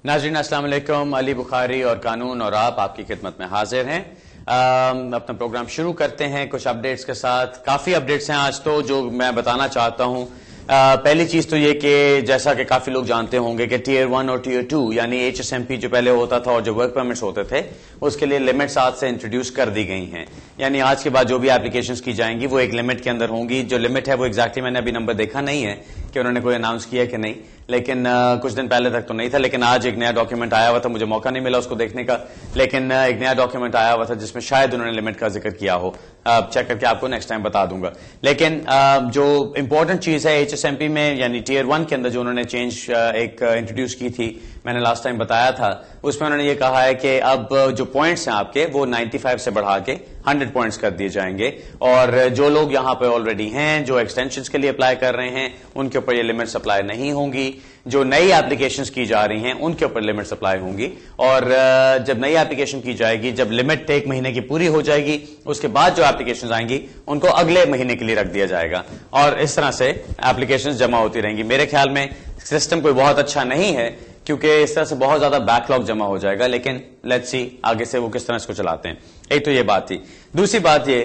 ناظرین السلام علیکم، علی بخاری اور قانون اور آپ کی خدمت میں حاضر ہیں۔ اپنا پروگرام شروع کرتے ہیں کچھ اپڈیٹس کے ساتھ۔ کافی اپڈیٹس ہیں آج تو جو میں بتانا چاہتا ہوں۔ پہلی چیز تو یہ کہ جیسا کہ کافی لوگ جانتے ہوں گے کہ ٹیئر 1 اور ٹیئر 2 یعنی HSMP جو پہلے ہوتا تھا اور جو ورک پرمٹس ہوتے تھے اس کے لیے لمٹس آج سے انٹروڈیوس کر دی گئی ہیں۔ یعنی آج کے بعد جو بھی اپلیکیشنز کی جائیں گی وہ ایک لمٹ کے اندر ہوں گی۔ جو لمٹ ہے وہ ایگزیکٹلی میں نے ابھی نمبر دیکھا نہیں ہے کہ انہوں نے کوئی اناؤنس کیا کہ نہیں، لیکن کچھ دن پہلے تک تو نہیں تھا، لیکن آج ایک نیا ڈاکیومنٹ آیا ہوا تھا، مجھے موقع نہیں ملا اس کو دیکھنے کا، لیکن ایک نیا ڈاکیومنٹ آیا ہوا تھا جس میں شاید انہوں نے لمٹ کا ذکر کیا ہو۔ چیک کر کے آپ کو نیکسٹ ٹائم بتا دوں گا۔ لیکن جو امپورٹنٹ چیز ہے HSMP میں یعنی ٹیئر 1 کے اندر جو انہوں نے چینج ایک انٹروڈیوس کی تھی، میں نے لاسٹ ٹائم بتایا تھا، اس میں انہوں نے یہ کہا ہے کہ اب جو پوائنٹس ہیں آپ کے وہ 95 سے بڑھا کے 100 پوائنٹس کر دیے جائیں گے، اور جو لوگ یہاں پہ آلریڈی ہیں جو ایکسٹینشنز کے لیے اپلائی کر رہے ہیں ان کے اوپر یہ لمٹس اپلائی نہیں ہوں گی۔ جو نئی اپلیکیشنز کی جا رہی ہیں ان کے اوپر لمٹس اپلائی ہوں گی، اور جب نئی اپلیکیشن کی جائے گی، جب لمٹ ایک مہینے کی پوری ہو جائے گی، اس کے بعد جو اپلیکیشنز آئیں گی ان کو اگلے مہینے کے لیے رکھ دیا جائے گا، اور اس طرح سے اپلیکیشنز جمع ہوتی رہیں گی۔ میرے خیال میں سسٹم کوئی بہت اچھا نہیں ہے کیونکہ اس طرح سے بہت زیادہ بیک لاگ جمع ہو جائے گا، لیکن لیٹس سی آگے سے وہ کس طرح اس کو چلاتے ہیں۔ ایک تو یہ بات تھی۔ دوسری بات یہ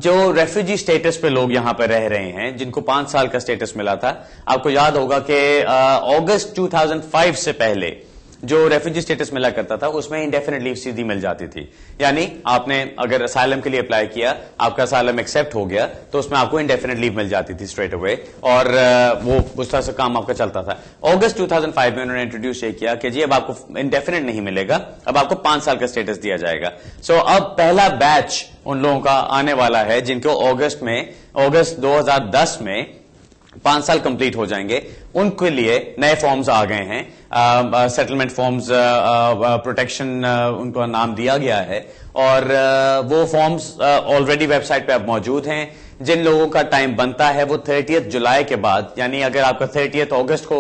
جو ریفیوجی سٹیٹس پہ لوگ یہاں پہ رہ رہے ہیں جن کو 5 سال کا سٹیٹس ملا تھا، آپ کو یاد ہوگا کہ اگست 2005 سے پہلے جو ریفیوجی سٹیٹس ملا کرتا تھا اس میں انڈیفینٹ لیو سیدھی مل جاتی تھی۔ یعنی آپ نے اگر اسائلم کے لیے اپلائی کیا، آپ کا اسائلم ایکسپٹ ہو گیا تو اس میں آپ کو انڈیفینٹ لیو مل جاتی تھی اسٹریٹ اوے، اور وہ اس طرح سے کام آپ کا چلتا تھا۔ اگست 2005 میں انہوں نے انٹروڈیوس یہ کیا کہ جی اب آپ کو انڈیفینٹ نہیں ملے گا، اب آپ کو 5 سال کا سٹیٹس دیا جائے گا۔ سو اب پہلا بیچ ان لوگوں کا آنے والا ہے جن کو اگست 2010 میں 5 سال کمپلیٹ ہو جائیں گے، ان کے لیے نئے فارمز آ گئے ہیں، سیٹلمنٹ فارمز پروٹیکشن ان کو نام دیا گیا ہے، اور وہ فارمز آلریڈی ویب سائٹ پہ اب موجود ہیں۔ جن لوگوں کا ٹائم بنتا ہے وہ 30 جولائی کے بعد، یعنی اگر آپ کا 30 اگست کو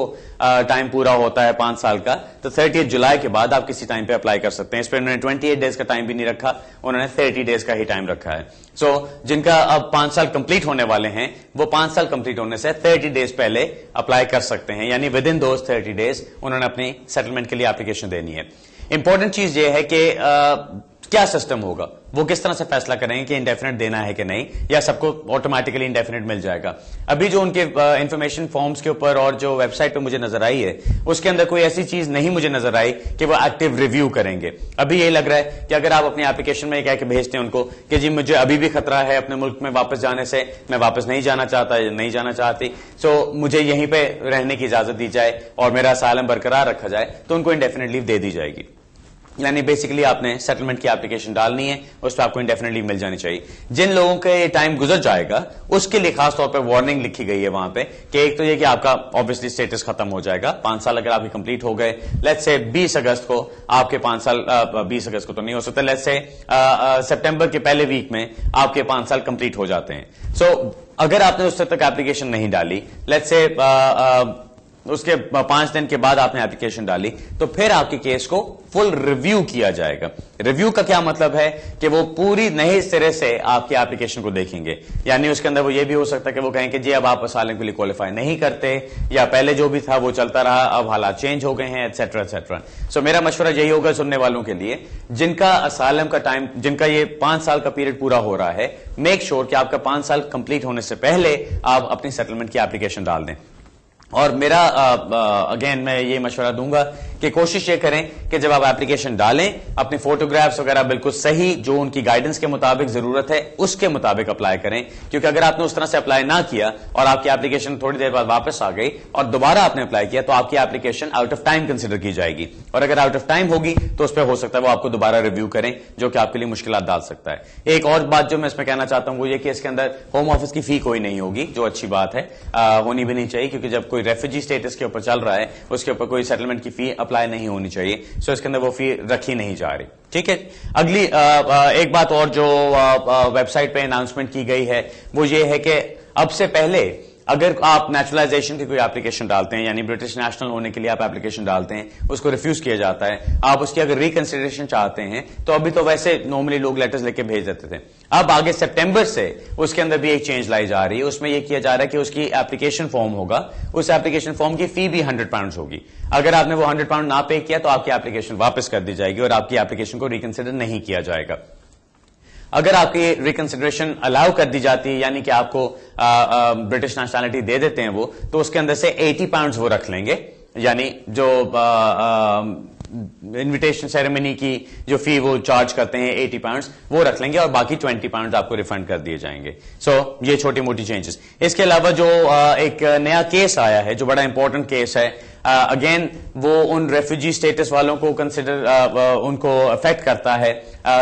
ٹائم پورا ہوتا ہے 5 سال کا تو 30 جولائی کے بعد آپ کسی ٹائم پہ اپلائی کر سکتے ہیں۔ اس پہ انہوں نے 28 ڈیز کا ٹائم بھی نہیں رکھا، انہوں نے 30 ڈیز کا ہی ٹائم رکھا ہے۔ سو جن کا اب 5 سال کمپلیٹ ہونے والے ہیں وہ 5 سال کمپلیٹ ہونے سے 30 ڈیز پہلے اپلائی کر سکتے ہیں، یعنی ود ان دوز 30 ڈیز انہوں نے اپنی سیٹلمنٹ کے لیے اپلیکیشن دینی ہے۔ امپورٹنٹ چیز یہ ہے کہ کیا سسٹم ہوگا، وہ کس طرح سے فیصلہ کریں گے کہ انڈیفینٹ دینا ہے کہ نہیں، یا سب کو آٹومیٹکلی انڈیفینٹ مل جائے گا۔ ابھی جو ان کے انفارمیشن فارمز کے اوپر اور جو ویب سائٹ پہ مجھے نظر آئی ہے اس کے اندر کوئی ایسی چیز نہیں مجھے نظر آئی کہ وہ ایکٹیو ریویو کریں گے۔ ابھی یہ لگ رہا ہے کہ اگر آپ اپنی اپلیکیشن میں یہ کہہ کے بھیجتے ہیں ان کو کہ جی مجھے ابھی بھی خطرہ ہے اپنے ملک میں واپس جانے سے، میں واپس نہیں جانا چاہتا یا نہیں جانا چاہتی، سو مجھے یہیں پہ رہنے کی اجازت دی جائے اور میرا اسائلم برقرار رکھا جائے، تو ان کو انڈیفینٹ لیو دے دی جائے گی۔ یعنی بیسیکلی آپ نے سیٹلمنٹ کی اپلیکیشن ڈالنی ہے، اس پہ آپ کو انڈیفینٹ لیو مل جانی چاہیے۔ جن لوگوں کا یہ ٹائم گزر جائے گا اس کے لیے خاص طور پہ وارننگ لکھی گئی ہے وہاں پہ کہ ایک تو یہ کہ آپ کا obviously سٹیٹس ختم ہو جائے گا، 5 سال اگر آپ کی کمپلیٹ ہو گئے، لیٹس سے 20 اگست کو آپ کے 5 سال 20 اگست کو تو نہیں ہو سکتا، لیٹس سے سپٹمبر کے پہلے ویک میں آپ کے 5 سال کمپلیٹ ہو جاتے ہیں۔ سو اگر آپ نے اس تک اپلیکیشن نہیں ڈالی، لیٹس سے اس کے 5 دن کے بعد آپ نے اپلیکیشن ڈالی، تو پھر آپ کے کیس کو فل ریویو کیا جائے گا۔ ریویو کا کیا مطلب ہے کہ وہ پوری نئے سرے سے آپ کی اپلیکیشن کو دیکھیں گے، یعنی اس کے اندر وہ یہ بھی ہو سکتا ہے کہ وہ کہیں کہ جی اب آپ اسائلم کے لیے کوالیفائی نہیں کرتے، یا پہلے جو بھی تھا وہ چلتا رہا، اب حالات چینج ہو گئے ہیں، ایٹسٹرا ایٹسٹرا۔ سو میرا مشورہ یہی ہوگا سننے والوں کے لیے جن کا اسائلم کا ٹائم، جن کا یہ 5 سال کا پیریڈ پورا ہو رہا ہے، میک شور کہ آپ کا 5 سال کمپلیٹ ہونے سے پہلے آپ اپنی سیٹلمنٹ کی اپلیکیشن ڈال دیں۔ اور میرا اگین میں یہ مشورہ دوں گا کہ کوشش یہ کریں کہ جب آپ اپلیکیشن ڈالیں اپنی فوٹوگرافز وغیرہ بالکل صحیح جو ان کی گائیڈنس کے مطابق ضرورت ہے اس کے مطابق اپلائی کریں، کیونکہ اگر آپ نے اس طرح سے اپلائی نہ کیا اور آپ کی اپلیکیشن تھوڑی دیر بعد واپس آ گئی اور دوبارہ آپ نے اپلائی کیا تو آپ کی application out of time consider کی جائے گی، اور اگر آؤٹ آف ٹائم ہوگی تو اس پہ ہو سکتا ہے وہ آپ کو دوبارہ ریویو کریں، جو کہ آپ کے لیے مشکلات ڈال سکتا ہے۔ ایک اور بات جو میں اس میں کہنا چاہتا ہوں وہ یہ کہ اس کے اندر ہوم آفس کی فی کوئی نہیں ہوگی، جو اچھی بات ہے، ہونی بھی نہیں چاہیے، کیونکہ جب کوئی ریفیوجی اسٹیٹس کے اوپر چل رہا ہے اس کے اوپر کوئی سیٹلمنٹ کی فی اپلائی نہیں ہونی چاہیے، سو اس کے اندر وہ فی رکھی نہیں جا رہی۔ ٹھیک ہے، اگلی ایک بات اور جو ویب سائٹ پہ اناؤنسمنٹ کی گئی ہے وہ یہ ہے کہ اب سے پہلے اگر آپ نیچرلائزیشن کی کوئی اپلیکیشن ڈالتے ہیں, یعنی برٹش نیشنل ہونے کے لیے آپ اپلیکیشن ڈالتے ہیں, اس کو ریفیوز کیا جاتا ہے, آپ اس کی اگر ریکنسیڈریشن چاہتے ہیں تو ابھی تو ویسے نارملی لوگ لیٹرز لے کے بھیج دیتے تھے, اب آگے سپٹمبر سے اس کے اندر بھی ایک چینج لائی جا رہی ہے. اس میں یہ کیا جا رہا ہے کہ اس کی اپلیکیشن فارم ہوگا, اس اپلیکیشن فارم کی فی بھی £100 ہوگی. اگر آپ نے وہ £100 نہ پے کیا تو آپ کی اپلیکیشن واپس کر دی جائے گی اور آپ کی اپلیکیشن کو ریکنسیڈر نہیں کیا جائے گا. اگر آپ کی ریکنسیڈریشن الاؤ کر دی جاتی ہے, یعنی کہ آپ کو برٹش نیشنلٹی دے دیتے ہیں وہ, تو اس کے اندر سے £80 وہ رکھ لیں گے, یعنی جو انویٹیشن سیریمنی کی جو فی وہ چارج کرتے ہیں £80 وہ رکھ لیں گے, اور باقی £20 آپ کو ریفنڈ کر دیے جائیں گے. سو یہ چھوٹی موٹی چینجز. اس کے علاوہ جو ایک نیا کیس آیا ہے جو بڑا امپورٹنٹ کیس ہے, اگین وہ ان ریفیوجی اسٹیٹس والوں کو کنسیڈر ان کو افیکٹ کرتا ہے,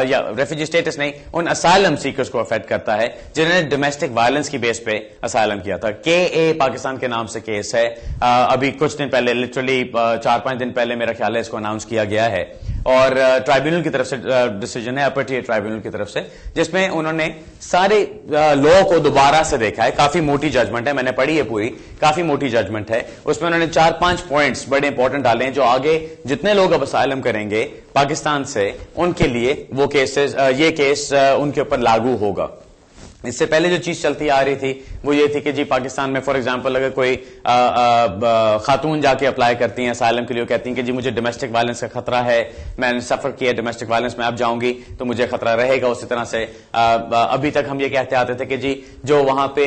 یا ریفیوجی اسٹیٹس نہیں, ان اسائلم سیکرز کو افیکٹ کرتا ہے جنہوں نے ڈومیسٹک وائلنس کی بیس پہ اسائلم کیا تھا. KA پاکستان کے نام سے کیس ہے, ابھی کچھ دن پہلے, لٹرلی 4-5 دن پہلے میرا خیال ہے اس کو اناؤنس کیا گیا ہے, اور ٹرائبیونل کی طرف سے ڈیسیجن ہے, اپر ٹیئر ٹرائبیونل کی طرف سے, جس میں انہوں نے سارے لا کو دوبارہ سے دیکھا ہے. کافی موٹی ججمنٹ ہے, میں نے پڑھی ہے پوری, کافی موٹی ججمنٹ ہے. اس میں انہوں نے 4-5 پوائنٹس بڑے امپورٹنٹ ڈالے ہیں جو آگے جتنے لوگ اب اسائلم کریں گے پاکستان سے ان کے لیے وہ کیسز, یہ کیس ان کے اوپر لاگو ہوگا. اس سے پہلے جو چیز چلتی آ رہی تھی وہ یہ تھی کہ جی پاکستان میں فار ایگزامپل اگر کوئی خاتون جا کے اپلائی کرتی ہیں اسائلم کے لیے, کہتی ہیں کہ جی مجھے ڈومیسٹک وائلنس کا خطرہ ہے, میں نے سفر کیا ڈومیسٹک وائلنس میں, اب جاؤں گی تو مجھے خطرہ رہے گا. اسی طرح سے ابھی تک ہم یہ کہتے آتے تھے کہ جی جو وہاں پہ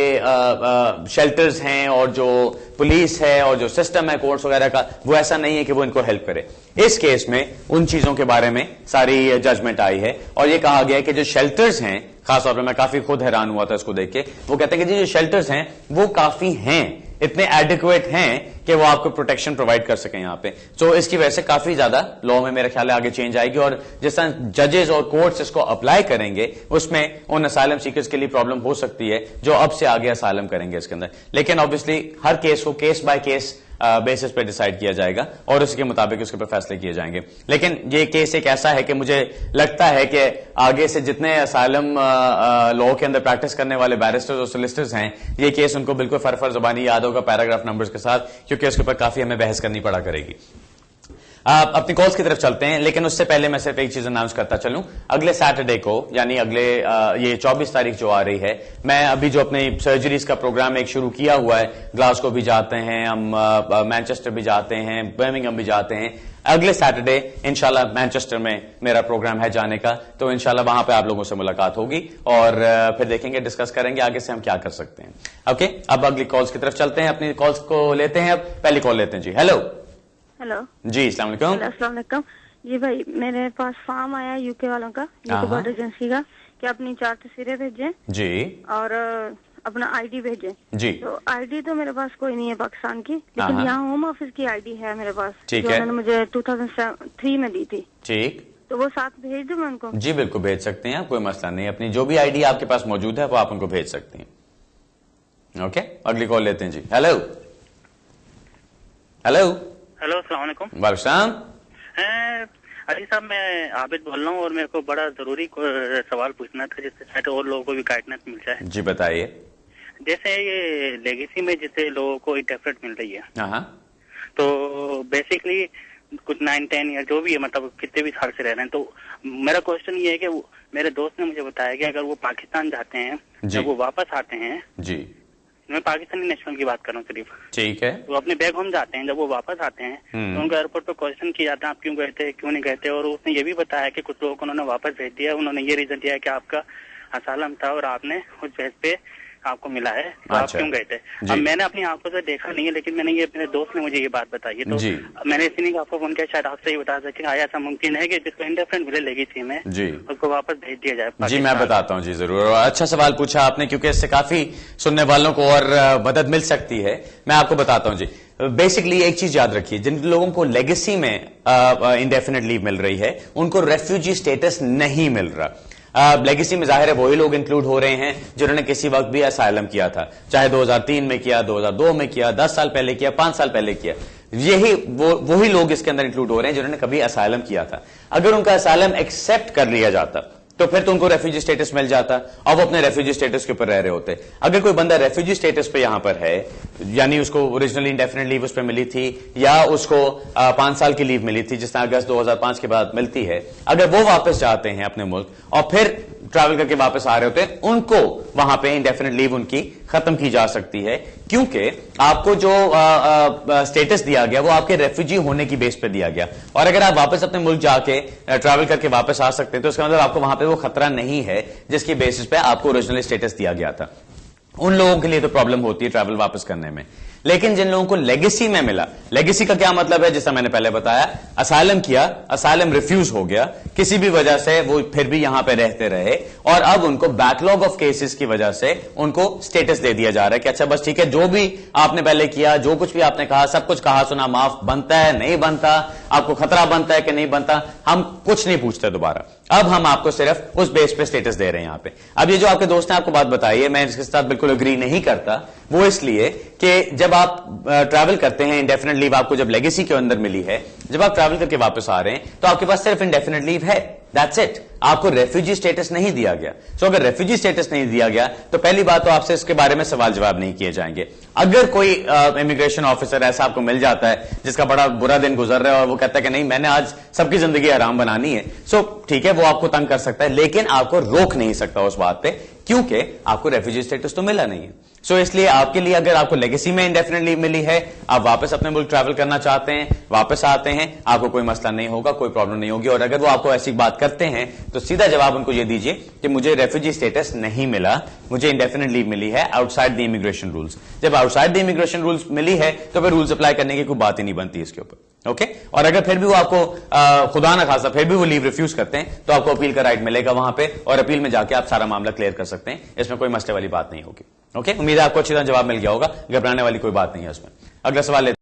شیلٹرز ہیں اور جو پولیس ہے اور جو سسٹم ہے کورٹس وغیرہ کا, وہ ایسا نہیں ہے کہ وہ ان کو ہیلپ کرے. اس کیس میں ان چیزوں کے بارے میں ساری ججمنٹ آئی ہے, اور یہ کہا گیا ہے کہ جو شیلٹرز ہیں, خاص طور پہ میں کافی خود حیران ہوا تھا اس کو دیکھ کے, وہ کہتے ہیں کہ جی جو شیلٹرز ہیں وہ کافی ہیں, اتنے ایڈیکویٹ ہیں کہ وہ آپ کو پروٹیکشن پرووائڈ کر سکیں یہاں پہ. تو اس کی وجہ سے کافی زیادہ لا میں میرے خیال ہے آگے چینج آئے گی, اور جس طرح ججز اور کورٹس اس کو اپلائی کریں گے اس میں ان اسائلم سیکرز کے لیے پرابلم ہو سکتی ہے جو اب سے آگے اسائلم کریں گے اس کے اندر. لیکن آبویسلی ہر کیس کو کیس بائی کیس بیسس پہ ڈیسائیڈ کیا جائے گا اور اس کے مطابق اس کے اوپر فیصلے کیے جائیں گے. لیکن یہ کیس ایک ایسا ہے کہ مجھے لگتا ہے کہ آگے سے جتنے اسائلم لا کے اندر پریکٹس کرنے والے بیرسٹرز اور سولسٹرز ہیں, یہ کیس ان کو بالکل فرفر زبانی یاد ہوگا پیراگراف نمبرز کے ساتھ, کیونکہ اس کے اوپر کافی ہمیں بحث کرنی پڑا کرے گی. اپنی کالز کی طرف چلتے ہیں, لیکن اس سے پہلے میں صرف ایک چیز اناؤنس کرتا چلوں. اگلے سیٹرڈے کو, یعنی اگلے یہ 24 تاریخ جو آ رہی ہے, میں ابھی جو اپنے سرجریز کا پروگرام ایک شروع کیا ہوا ہے, گلاسکو بھی جاتے ہیں ہم, مینچسٹر بھی جاتے ہیں, برمنگھم بھی جاتے ہیں. اگلے سیٹرڈے انشاءاللہ مینچسٹر میں میرا پروگرام ہے جانے کا, تو انشاءاللہ وہاں پہ آپ لوگوں سے ملاقات ہوگی اور پھر دیکھیں گے, ڈسکس کریں گے آگے سے ہم کیا کر سکتے ہیں. اوکے, اب اگلی کالز کی طرف چلتے ہیں, اپنی کالز کو لیتے ہیں. اب پہلی کال لیتے ہیں. جی ہیلو. ہیلو جی السلام علیکم. السلام علیکم. جی بھائی, میرے پاس فارم آیا UK والوں کا, UK بارڈر ایجنسی کا, کہ اپنی 4 تصویریں بھیجیں جی, اور اپنا ID بھیجیں. جی تو ID تو میرے پاس کوئی نہیں ہے پاکستان کی, لیکن یہاں ہوم آفس کی ID ہے میرے پاس, ٹھیک جو ہے, انہوں نے مجھے 2003 میں دی تھی. ٹھیک, تو وہ ساتھ بھیج دوں میں ان کو؟ جی بالکل بھیج سکتے ہیں, کوئی مسئلہ نہیں. اپنی جو بھی ID آپ کے پاس موجود ہے وہ آپ ان کو بھیج سکتے ہیں. اوکے, اگلی کال لیتے ہیں. جی ہیلو. ہیلو. ہیلو السلام علیکم. وعلیکم السلام. علی صاحب, میں عابد بول رہا ہوں, اور میرے کو بڑا ضروری سوال پوچھنا تھا جس سے شاید اور لوگوں کو بھی گائیڈنس مل جائے. جی بتائیے. جیسے یہ لیگیسی میں جتنے لوگوں کو ڈیفرنٹ مل رہی ہے, ہاں, تو بیسکلی کچھ 9-10 یا جو بھی ہے, مطلب کتنے بھی سال سے رہ رہے ہیں, تو میرا کوشچن یہ ہے کہ میرے دوست نے مجھے بتایا کہ اگر وہ پاکستان جاتے ہیں, جب وہ واپس آتے ہیں, جی میں پاکستانی نیشنل کی بات کر رہا ہوں صرف, ٹھیک ہے, وہ اپنے بیک ہوم جاتے ہیں, جب وہ واپس آتے ہیں تو ان کو ایئرپورٹ پہ کوشچن کیا جاتا ہے آپ کیوں گئے تھے, کیوں نہیں گئے تھے, اور اس نے یہ بھی بتایا کہ کچھ لوگوں کو انہوں نے واپس بھیج دیا, انہوں نے یہ ریزن دیا کہ آپ کا اسائلم تھا اور آپ نے اس بیس پہ آپ کو ملا ہے, تو آپ کیوں گئے تھے. اب میں نے اپنی آنکھوں سے دیکھا نہیں ہے, لیکن میں نے یہ اپنے دوست نے مجھے یہ بات بتائی ہے, تو میں نے اسی لیے آپ کو فون کیا, شاید آپ سے یہ بتا سکیں آیا ایسا ممکن ہے کہ جس کو انڈیفرنٹ ملے لیگیسی میں اس کو واپس بھیج دیا جائے. جی میں بتاتا ہوں. جی ضرور, اچھا سوال پوچھا آپ نے, کیونکہ اس سے کافی سننے والوں کو اور مدد مل سکتی ہے. میں آپ کو بتاتا ہوں. جی بیسکلی ایک چیز یاد رکھیے, جن لوگوں کو لیگیسی میں انڈیفینٹ لیو مل رہی ہے ان کو ریفیوجی سٹیٹس نہیں مل رہا. لیگیسی میں ظاہر ہے وہی لوگ انکلوڈ ہو رہے ہیں جنہوں نے کسی وقت بھی اسائلم کیا تھا, چاہے 2003 میں کیا, 2002 میں کیا, 10 سال پہلے کیا, 5 سال پہلے کیا. یہی وہی لوگ اس کے اندر انکلوڈ ہو رہے ہیں جنہوں نے کبھی اسائلم کیا تھا. اگر ان کا اسائلم ایکسپٹ کر لیا جاتا تو پھر تو ان کو ریفیوجی اسٹیٹس مل جاتا اور وہ اپنے ریفیوجی اسٹیٹس کے اوپر رہ رہے ہوتے. اگر کوئی بندہ ریفیوجی اسٹیٹس پہ یہاں پر ہے, یعنی اس کو اوریجنلی انڈیفینٹ لیو اس پہ ملی تھی یا اس کو 5 سال کی لیو ملی تھی جس طرح اگست 2005 کے بعد ملتی ہے, اگر وہ واپس جاتے ہیں اپنے ملک اور پھر ٹریول کر کے واپس آ رہے ہوتے ہیں, ان کو وہاں پہ انڈیفینٹ لیو ان کی ختم کی جا سکتی ہے, کیونکہ آپ کو جو اسٹیٹس دیا گیا وہ آپ کے ریفیوجی ہونے کی بیس پہ دیا گیا. اور اگر آپ واپس اپنے ملک جا کے ٹریول کر کے واپس آ سکتے ہیں تو اس کا مطلب آپ کو وہاں پہ وہ خطرہ نہیں ہے جس کی بیسس پہ آپ کو اوریجنل اسٹیٹس دیا گیا تھا. ان لوگوں کے لیے تو پرابلم ہوتی ہے ٹریول واپس کرنے میں. لیکن جن لوگوں کو لیگیسی میں ملا, لیگیسی کا کیا مطلب ہے, جیسا میں نے پہلے بتایا, اسائلم کیا, اسائلم ریفیوز ہو گیا, کسی بھی وجہ سے وہ پھر بھی یہاں پہ رہتے رہے اور اب ان کو بیک لاگ آف کیسز کی وجہ سے ان کو اسٹیٹس دے دیا جا رہا ہے کہ اچھا بس ٹھیک ہے, جو بھی آپ نے پہلے کیا, جو کچھ بھی آپ نے کہا, سب کچھ کہا سنا معاف, بنتا ہے نہیں بنتا, آپ کو خطرہ بنتا ہے کہ نہیں بنتا, ہم کچھ نہیں پوچھتے دوبارہ, اب ہم آپ کو صرف اس بیس پہ اسٹیٹس دے رہے ہیں یہاں پہ. اب یہ جو آپ کے دوست نے آپ کو بات بتائی ہے, میں اس کے ساتھ بالکل اگری نہیں کرتا, وہ اس لیے کہ جب آپ ٹریول کرتے ہیں, انڈیفینٹ لیو آپ کو جب لیگیسی کے اندر ملی ہے, جب آپ ٹریول کر کے واپس آ رہے ہیں تو آپ کے پاس صرف انڈیفینٹ لیو ہے, دیٹس اٹ, آپ کو ریفیوجی اسٹیٹس نہیں دیا گیا. سو اگر ریفیوجی اسٹیٹس نہیں دیا گیا تو پہلی بات تو آپ سے اس کے بارے میں سوال جواب نہیں کیے جائیں گے. اگر کوئی امیگریشن آفیسر ایسا آپ کو مل جاتا ہے جس کا بڑا برا دن گزر رہا ہے اور وہ کہتا ہے کہ نہیں میں نے آج سب کی زندگی آرام بنانی ہے, سو ٹھیک ہے, وہ آپ کو تنگ کر سکتا ہے لیکن آپ کو روک نہیں سکتا اس بات پہ, کیونکہ آپ کو ریفیوجی اسٹیٹس تو ملا نہیں ہے. سو اس لیے آپ کے لیے اگر آپ کو لیگیسی میں انڈیفینٹ لیو ملی ہے, آپ واپس اپنے ملک ٹریول کرنا چاہتے ہیں, واپس آتے ہیں, آپ کو کوئی مسئلہ نہیں ہوگا, کوئی پرابلم نہیں ہوگی. اور اگر وہ آپ کو ایسی بات کرتے ہیں تو سیدھا جواب ان کو یہ دیجیے کہ مجھے ریفیوجی اسٹیٹس نہیں ملا, مجھے انڈیفینٹ لیو ملی ہے آؤٹ سائڈ دی امیگریشن رولز. جب آؤٹ سائڈ دی امیگریشن رولز ملی ہے تو پھر رولز اپلائی کرنے کی کوئی بات ہی نہیں بنتی اس کے اوپر. اوکے, اور اگر پھر بھی وہ آپ کو خدا نہ خاصا پھر بھی وہ لیو ریفیوز کرتے ہیں تو آپ کو اپیل کا رائٹ ملے گا وہاں پہ, اور اپیل میں جا کے آپ سارا معاملہ کلیئر کر سکتے ہیں, اس میں کوئی مسئلے والی بات نہیں ہوگی. اوکے, امید ہے آپ کو اچھی طرح جواب مل گیا ہوگا, گھبرانے والی کوئی بات نہیں ہے اس میں. اگلا سوال